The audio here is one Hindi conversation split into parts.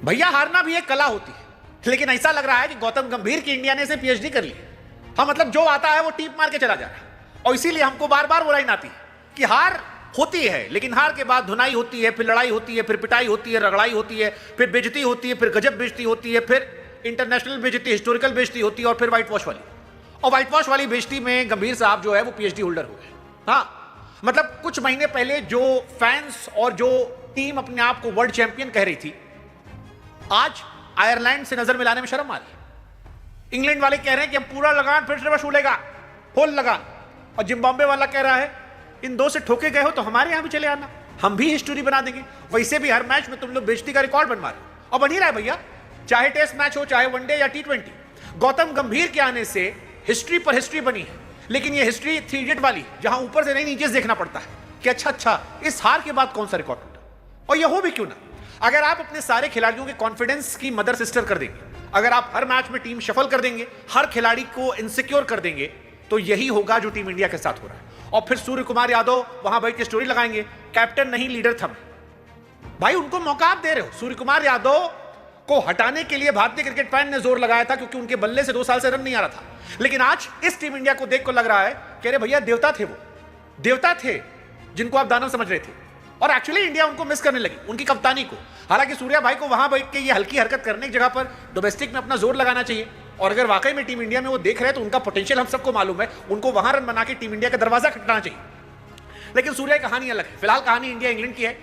भैया हारना भी एक कला होती है, लेकिन ऐसा लग रहा है कि गौतम गंभीर की इंडिया ने से पीएचडी कर ली। हाँ, मतलब जो आता है वो टीप मार के चला जा रहा है, और इसीलिए हमको बार बार वो लाइन आती है कि हार होती है, लेकिन हार के बाद धुनाई होती है, फिर लड़ाई होती है, फिर पिटाई होती है, रगड़ाई होती है, फिर बेइज्जती होती है, फिर गजब बेइज्जती होती है, फिर इंटरनेशनल बेइज्जती, हिस्टोरिकल बेइज्जती होती है, और फिर व्हाइट वॉश वाली। और व्हाइट वॉश वाली बेइज्जती में गंभीर साहब जो है वो पीएचडी होल्डर हो गए। हाँ, मतलब कुछ महीने पहले जो फैंस और जो टीम अपने आप को वर्ल्ड चैंपियन कह रही थी, आज आयरलैंड से नजर मिलाने में शर्म आ रही है। इंग्लैंड वाले कह रहे हैं कि हम पूरा लगान फिर से वसूलेगा, फुल लगान, और जिम्बाब्वे वाला कह रहा है इन दो से ठोके गए हो तो हमारे यहां भी चले आना, हम भी हिस्ट्री बना देंगे। वैसे भी हर मैच में तुम लोग बेइज्जती का रिकॉर्ड बनवा रहे हो, और बन ही रहा है भैया, चाहे टेस्ट मैच हो, चाहे वनडे या T20। गौतम गंभीर के आने से हिस्ट्री पर हिस्ट्री बनी है, लेकिन ये हिस्ट्री 3 इडियट वाली, जहां ऊपर से नहीं नीचे से देखना पड़ता है कि अच्छा इस हार के बाद कौन सा रिकॉर्ड टूटा। और यह हो भी क्यों ना, अगर आप अपने सारे खिलाड़ियों के कॉन्फिडेंस की मदर सिस्टर कर देंगे, अगर आप हर मैच में टीम शफल कर देंगे, हर खिलाड़ी को इनसिक्योर कर देंगे, तो यही होगा जो टीम इंडिया के साथ हो रहा है। और फिर सूर्य कुमार यादव वहां बैठ के स्टोरी लगाएंगे, कैप्टन नहीं लीडर था मैं। भाई उनको मौका आप दे रहे हो। सूर्य कुमार यादव को हटाने के लिए भारतीय क्रिकेट फैन ने जोर लगाया था, क्योंकि उनके बल्ले से 2 साल से रन नहीं आ रहा था। लेकिन आज इस टीम इंडिया को देख को लग रहा है कि अरे भैया देवता थे, वो देवता थे जिनको आप दानव समझ रहे थे। और एक्चुअली इंडिया उनको मिस करने लगी, उनकी कप्तानी को। हालांकि सूर्या भाई को वहां बैठ के ये हल्की हरकत करने की जगह पर डोमेस्टिक में अपना जोर लगाना चाहिए। और अगर वाकई में टीम इंडिया में वो देख रहे हैं तो उनका पोटेंशियल हम सबको मालूम है, उनको वहां रन बना के टीम इंडिया का दरवाजा खटकाना चाहिए। लेकिन सूर्या की कहानी अलग है। फिलहाल कहानी इंडिया इंग्लैंड की है।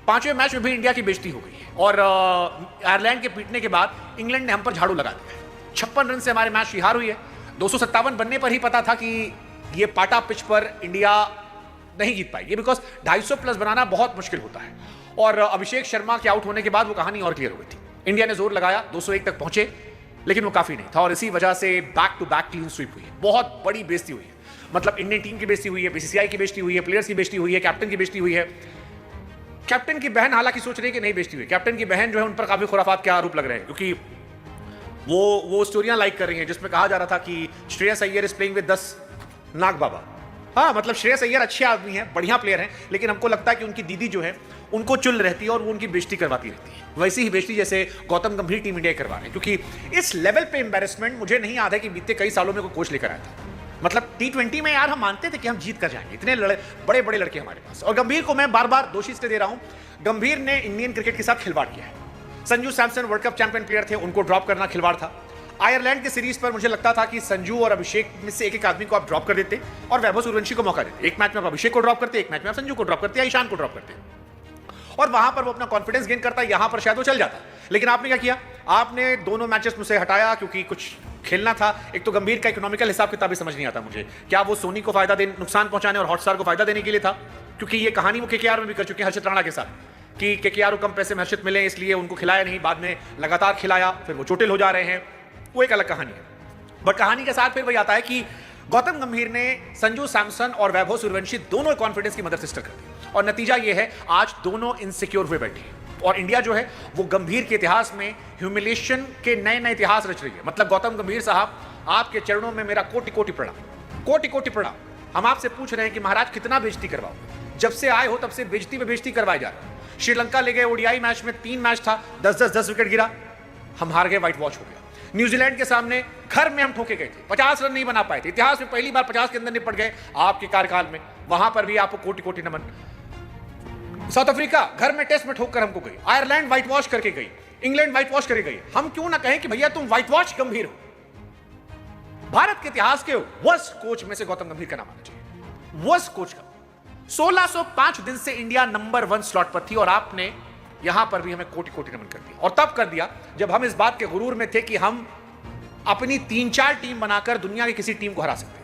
5वें मैच में भी इंडिया की बेइज्जती हो गई है, और आयरलैंड के पीटने के बाद इंग्लैंड ने हम पर झाड़ू लगा दिया। 56 रन से हमारे मैच की हार हुई है। 257 बनने पर ही पता था कि ये पाटा पिच पर इंडिया नहीं जीत पाएगी, बिकॉज 250 प्लस बनाना बहुत मुश्किल होता है। और अभिषेक शर्मा के आउट होने के बाद वो कहानी और क्लियर हो गई थी। इंडिया ने जोर लगाया, 201 तक पहुंचे, लेकिन वो काफी नहीं था, और इसी वजह से back to back clean sweep हुई है। बहुत बड़ी बेइज्जती हुई है, मतलब इंडियन टीम की बेइज्जती हुई है, बीसीसीआई की बेइज्जती हुई है, प्लेयर्स की बेइज्जती हुई है, कैप्टन की बेइज्जती हुई है। कैप्टन की बहन हालांकि सोच रही है कि नहीं बेइज्जती हुई। कैप्टन की बहन जो है उन पर काफी खुराफात के आरोप लग रहे हैं, क्योंकि वो स्टोरियां लाइक कर रही हैं जिसमें कहा जा रहा था कि Shreyas Iyer is playing with 10 नाग बाबा। हाँ, मतलब श्रेयस अय्यर अच्छे आदमी हैं, बढ़िया प्लेयर हैं, लेकिन हमको लगता है कि उनकी दीदी जो है उनको चुल रहती है और वो उनकी बेइज्जती करवाती रहती है। वैसी ही बेइज्जती जैसे गौतम गंभीर टीम इंडिया करवा रहे हैं, क्योंकि इस लेवल पे एम्बैरेसमेंट मुझे नहीं याद है कि बीते कई सालों में कोई कोच लेकर आया था। मतलब T20 में यार हम मानते थे कि हम जीत कर जाएंगे, इतने बड़े बड़े लड़के हमारे पास। और गंभीर को मैं बार बार दोषी इसलिए दे रहा हूं, गंभीर ने इंडियन क्रिकेट के साथ खिलवाड़ किया है। Sanju Samson world cup champion player थे, उनको ड्रॉप करना खिलवाड़ था। आयरलैंड की सीरीज पर मुझे लगता था कि संजू और अभिषेक में से एक आदमी को आप ड्रॉप कर देते और वैभव सूर्यवंशी को मौका देते। एक मैच में आप अभिषेक को ड्रॉप करते, एक मैच में आप संजू को ड्रॉप करते या ईशान को ड्रॉप करते, और वहां पर वो अपना कॉन्फिडेंस गेन करता, यहां पर शायद वो चल जाता। लेकिन आपने क्या किया, आपने दोनों मैचेस मुझसे हटाया क्योंकि कुछ खेलना था। एक तो गंभीर का इकोनॉमिकल हिसाब किताब भी समझ नहीं आता मुझे, क्या वो सोनी को फायदा देने, नुकसान पहुंचाने और हॉटस्टार को फायदा देने के लिए था, क्योंकि ये कहानी वो केकेआर में भी कर चुके हैं हर्षित राणा के साथ कि केकेआर को कम पैसे में हर्षित मिले इसलिए उनको खिलाया नहीं, बाद में लगातार खिलाया, फिर वो चोटिल हो जा रहे हैं, वो एक अलग कहानी है। बट कहानी के साथ फिर वही आता है कि गौतम गंभीर ने संजू सैमसन और वैभव सूर्यवंशी दोनों कॉन्फिडेंस की मदर सिस्टर कर दी, और नतीजा ये है आज दोनों इनसिक्योर हुए बैठे हैं। और इंडिया जो है वो गंभीर के इतिहास में ह्यूमिलेशन के नए नए इतिहास रच रही है। मतलब गौतम गंभीर साहब, आपके चरणों में मेरा कोटि कोटि प्रणाम, कोटि कोटि प्रणाम। हम आपसे पूछ रहे हैं कि महाराज कितना बेइज्जती करवाओ, जब से आए हो तब से बेइज्जती में बेइज्जती करवाई जा रही है। श्रीलंका ले गए ओडीआई मैच में 3 मैच था, 10 विकेट गिरा, हम हार गए, व्हाइट वॉश हो गया। न्यूजीलैंड के सामने घर में हम ठोके गए थे, 50 रन नहीं बना पाए थे, इतिहास में पहली बार 50 के अंदर निपट गए आपके कार्यकाल में, वहां पर भी आपको कोटि कोटि नमन। साउथ अफ्रीका घर में टेस्ट में ठोक कर हमको गई, आयरलैंड व्हाइट वॉश करके गई, इंग्लैंड व्हाइट वॉश करके गई। हम क्यों ना कहें कि भैया तुम व्हाइट वॉश गंभीर हो। भारत के इतिहास के वर्स्ट कोच में से गौतम गंभीर का नाम आना चाहिए, वर्स्ट कोच का। 1605 दिन से इंडिया नंबर 1 स्लॉट पर थी, और आपने यहां पर भी हमें कोटि कोटि नमन कर दिया। और तब कर दिया जब हम इस बात के गुरूर में थे कि हम अपनी 3-4 टीम बनाकर दुनिया की किसी टीम को हरा सकते हैं।